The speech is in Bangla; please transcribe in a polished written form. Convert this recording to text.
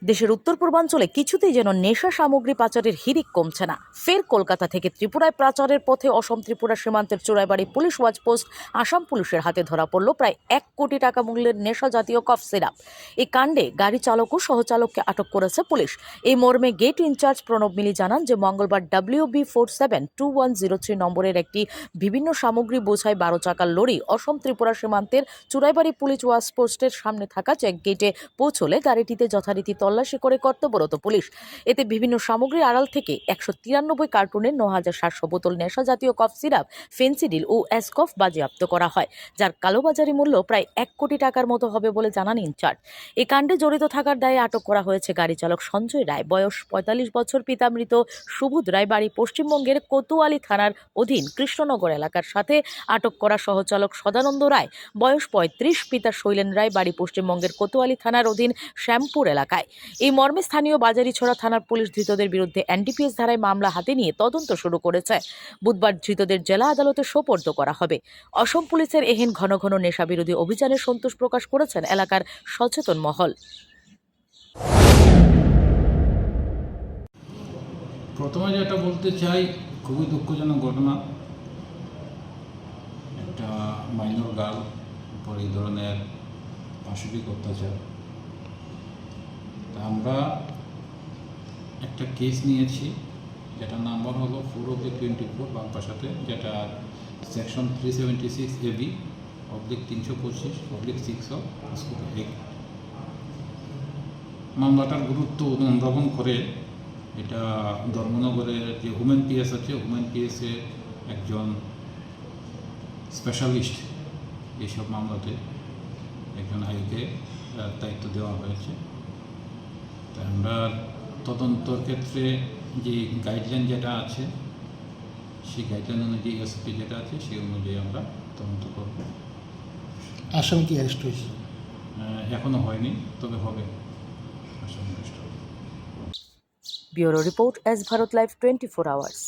দেশের উত্তর পূর্বাঞ্চলে কিছুতেই যেন নেশা সামগ্রী পাচারের হিড়িক কমছে না। ফের কলকাতা থেকে ত্রিপুরায় পাচারের পথে অসম ত্রিপুরা সীমান্তের চোরাইবাড়ি পুলিশ ওয়াচপোস্ট আসাম পুলিশের হাতে ধরা পড়ল প্রায় 1 কোটি টাকা মূল্যের নেশা জাতীয় কফ সিরাপ। এই কাণ্ডে গাড়ি চালক ও সহচালককে আটক করেছে পুলিশ। এই মর্মে গেট ইনচার্জ প্রণব মিলি জানান যে মঙ্গলবার WB472103 নম্বরের একটি বিভিন্ন সামগ্রী বোঝাই 12 চাকার লরি অসম ত্রিপুরা সীমান্তের চোরাইবাড়ি পুলিশ ওয়াচপোস্টের সামনে থাকা চেক গেটে পৌঁছলে গাড়িটিতে যথারীতি তল্লাশি করে কর্তব্যরত পুলিশ। এতে বিভিন্ন সামগ্রীর আড়াল থেকে 193 কার্টুনের 9,700 বোতল নেশা জাতীয় কফ সিরাপ, ফেন্সিডিল ও অ্যাসকফ বাজেয়াপ্ত করা হয়, যার কালোবাজারি মূল্য প্রায় 1 কোটি টাকার মতো হবে বলে জানান ইনচার্জ। এই কাণ্ডে জড়িত থাকার দায়ে আটক করা হয়েছে গাড়ি চালক সঞ্জয় রায়, বয়স 45 বছর, পিতা মৃত সুবোধ রায়, বাড়ি পশ্চিমবঙ্গের কোতোয়ালি থানার অধীন কৃষ্ণনগর এলাকার সাথে আটক করা সহচালক সদানন্দ রায়, বয়স 35, পিতা শৈলেন রায়, বাড়ি পশ্চিমবঙ্গের কোতোয়ালি থানার অধীন শ্যামপুর এলাকায়। এই মর্মে স্থানীয় বাজারিছড়া থানার পুলিশ ধৃতদের বিরুদ্ধে NDPS ধারায় মামলা হাতে নিয়ে তদন্ত শুরু করেছে। বুধবার ধৃতদের জেলা আদালতে সোপর্দ করা হবে। অসম পুলিশের এহেন ঘন ঘন নেশা বিরোধী অভিযানে সন্তোষ প্রকাশ করেছেন এলাকার সচেতন মহল। প্রথমে যেটা বলতে চাই, খুবই দুঃখজনক ঘটনা। একটা মাইনর গার্ল উপর এই ধরনের পাশবিক অত্যাচার। তা আমরা একটা কেস নিয়েছি, যেটার নাম্বার হলো 4/24 বাংলাদেশে, যেটা সেকশন 376 AB /325/6 অফ মামলাটার গুরুত্ব অনুধাবন করে এটা ধর্মনগরের যে ওমেন PS আছে, ওমেন PS-এ একজন স্পেশালিস্ট এইসব মামলাতে একজন আইকে দায়িত্ব দেওয়া হয়েছে। তাই আমরা তদন্তর ক্ষেত্রে যে গাইডলাইন যেটা আছে, সেই গাইডলাইন অনুযায়ী SOP যেটা আছে সেই অনুযায়ী আমরা তদন্ত করব। আসামি কি অ্যারেস্ট হয়েছে? এখনও হয়নি, তবে হবে। আসামি অ্যারেস্ট হবে। Bureau report, S Bharat live 24 hours.